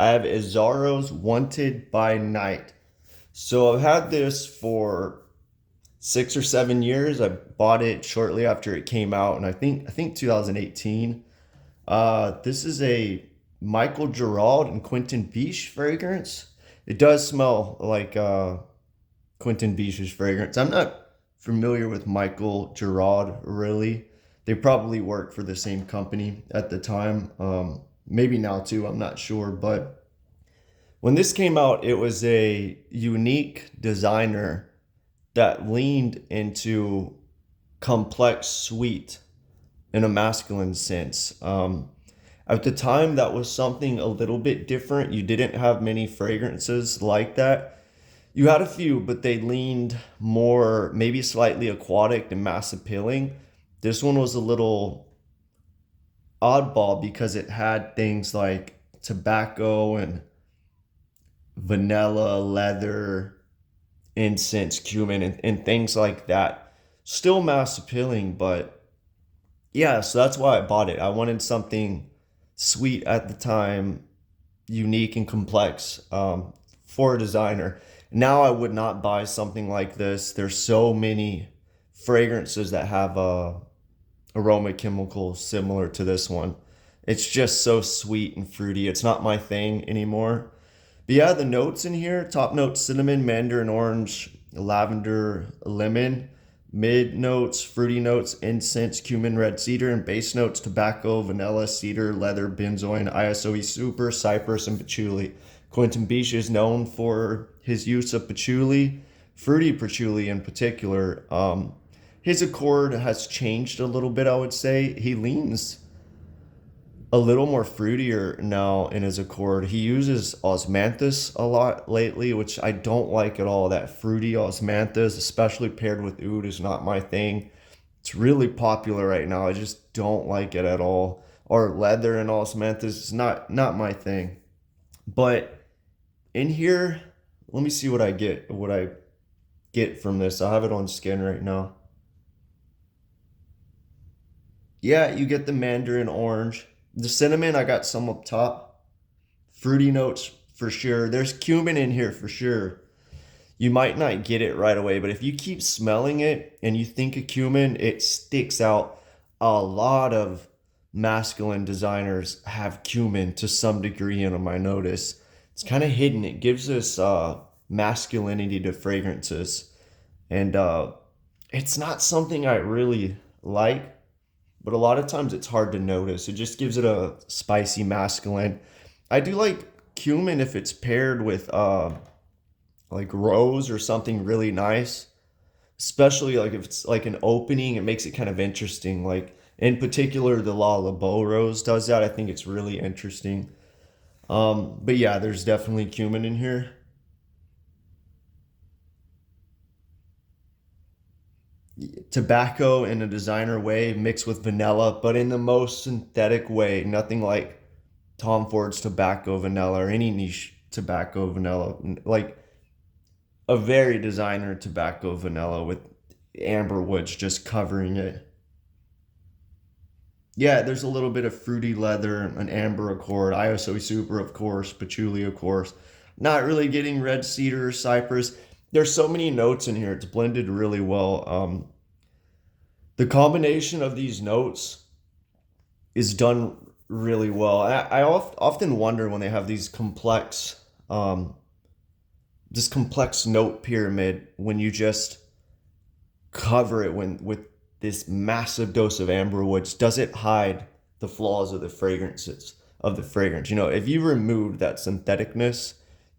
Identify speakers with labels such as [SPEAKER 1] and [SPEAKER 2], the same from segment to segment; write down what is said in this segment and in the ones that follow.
[SPEAKER 1] I have Azzaro's Wanted by Night. So I've had this for 6 or 7 years. I bought it shortly after it came out, and I think 2018. This is a Michael Gerard and Quentin Biche fragrance. It does smell like Quentin Biche's fragrance. I'm not familiar with Michael Gerard really. They probably worked for the same company at the time. Maybe now too, I'm not sure. But when this came out, it was a unique designer that leaned into complex sweet in a masculine sense. At the time, that was something a little bit different. You didn't have many fragrances like that. You had a few, but they leaned more, maybe slightly aquatic and mass appealing. This one was a little oddball because it had things like tobacco and vanilla, leather, incense, cumin, and things like that. Still mass appealing, but yeah, so that's why I bought it. I wanted something sweet at the time, unique and complex for a designer. Now I would not buy something like this. There's so many fragrances that have aroma chemicals similar to this one. It's just so sweet and fruity. It's not my thing anymore. But yeah, the notes in here, top notes cinnamon, mandarin orange, lavender, lemon. Mid notes, fruity notes, incense, cumin, red cedar, and base notes, tobacco, vanilla, cedar, leather, benzoin, ISOE super, cypress, and patchouli. Quentin Biche is known for his use of patchouli, fruity patchouli in particular. His accord has changed a little bit, I would say. He leans a little more fruitier now in his accord. He uses osmanthus a lot lately, which I don't like at all. That fruity osmanthus, especially paired with oud, is not my thing. It's really popular right now. I just don't like it at all. Or leather and osmanthus is not my thing. But in here, let me see what I get from this. I have it on skin right now. Yeah, you get the mandarin orange. The cinnamon, I got some up top. Fruity notes for sure. There's cumin in here for sure. You might not get it right away, but if you keep smelling it and you think of cumin, it sticks out. A lot of masculine designers have cumin to some degree in them, I notice. It's kind of hidden. It gives us masculinity to fragrances. And it's not something I really like, but a lot of times it's hard to notice. It just gives it a spicy masculine. I do like cumin if it's paired with like rose or something really nice, especially like if it's like an opening, it makes it kind of interesting. Like in particular, the La La Beau rose does that. I think it's really interesting. But yeah, there's definitely cumin in here. Tobacco in a designer way mixed with vanilla, but in the most synthetic way. Nothing like Tom Ford's tobacco vanilla or any niche tobacco vanilla. Like a very designer tobacco vanilla with amber woods just covering it. Yeah, there's a little bit of fruity leather, an amber accord, ISO super, of course, patchouli, of course. Not really getting red cedar or cypress. There's so many notes in here. It's blended really well. The combination of these notes is done really well. Often wonder when they have um, this complex note pyramid when you just cover it with this massive dose of amber woods, does it hide the flaws of the fragrances of the fragrance? You know, if you removed that syntheticness,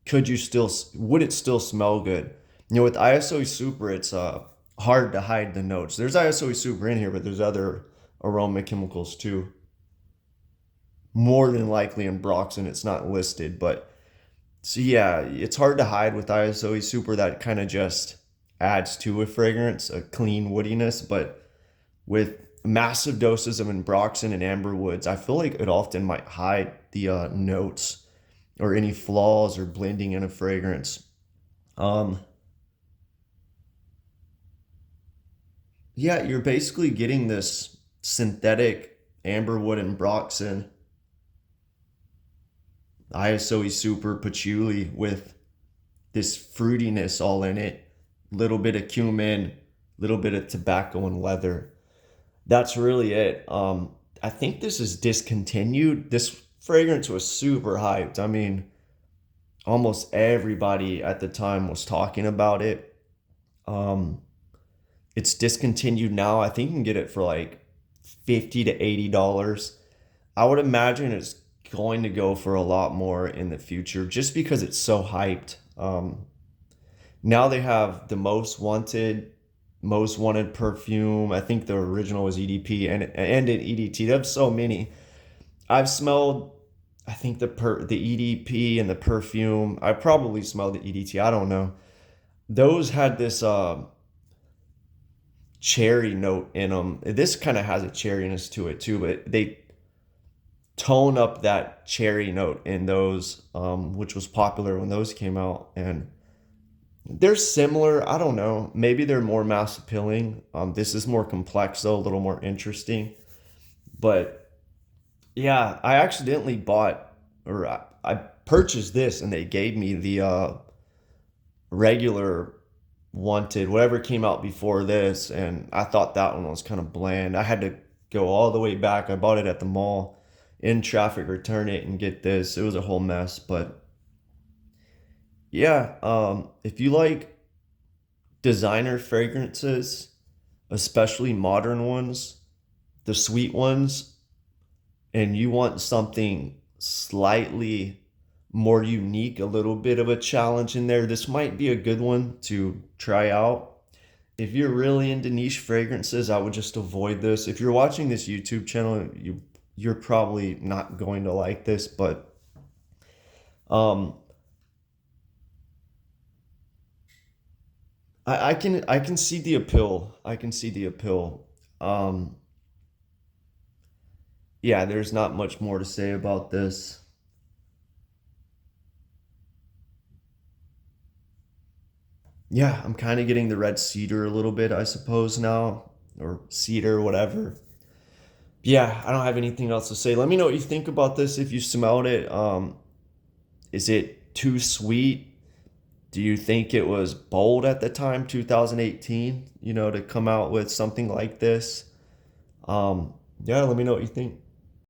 [SPEAKER 1] could you still would it still smell good? You know, with ISO super, it's hard to hide the notes. There's ISO super in here, but there's other aroma chemicals too. More than likely in Broxton, it's not listed, but so yeah, it's hard to hide with ISO super. That kind of just adds to a fragrance, a clean woodiness, but with massive doses of ambroxan and amber woods, I feel like it often might hide the notes or any flaws or blending in a fragrance. Um, yeah, you're basically getting this synthetic amberwood and ambroxan ISO super patchouli with this fruitiness all in it, little bit of cumin, little bit of tobacco and leather. That's really it. I think this is discontinued. This fragrance was super hyped. I mean, almost everybody at the time was talking about it. Um, it's discontinued now. I think you can get it for like 50 to $80. I would imagine it's going to go for a lot more in the future just because it's so hyped. Now they have the most wanted perfume. I think the original was EDP and an EDT. They have so many. I've smelled, I think the EDP and the perfume. I probably smelled the EDT. I don't know. Those had this cherry note in them. This kind of has a cherryness to it too, but they tone up that cherry note in those, which was popular when those came out. And they're similar. I don't know. Maybe they're more mass appealing. This is more complex though, a little more interesting. But yeah, I accidentally bought or I purchased this and they gave me the regular wanted, whatever came out before this, and I thought that one was kind of bland. I had to go all the way back. I bought it at the mall in traffic, return it, and get this. It was a whole mess, but yeah, if you like designer fragrances, especially modern ones, the sweet ones, and you want something slightly more unique, a little bit of a challenge in there, this might be a good one to try out. If you're really into niche fragrances, I would just avoid this. If you're watching this YouTube channel, you're probably not going to like this, but um I can see the appeal. I can see the appeal. Um yeah, there's not much more to say about this. Yeah, I'm kind of getting the red cedar a little bit, I suppose now, or cedar, whatever. Yeah, I don't have anything else to say. Let me know what you think about this if you smelled it. Is it too sweet? Do you think it was bold at the time, 2018, to come out with something like this? Yeah, let me know what you think.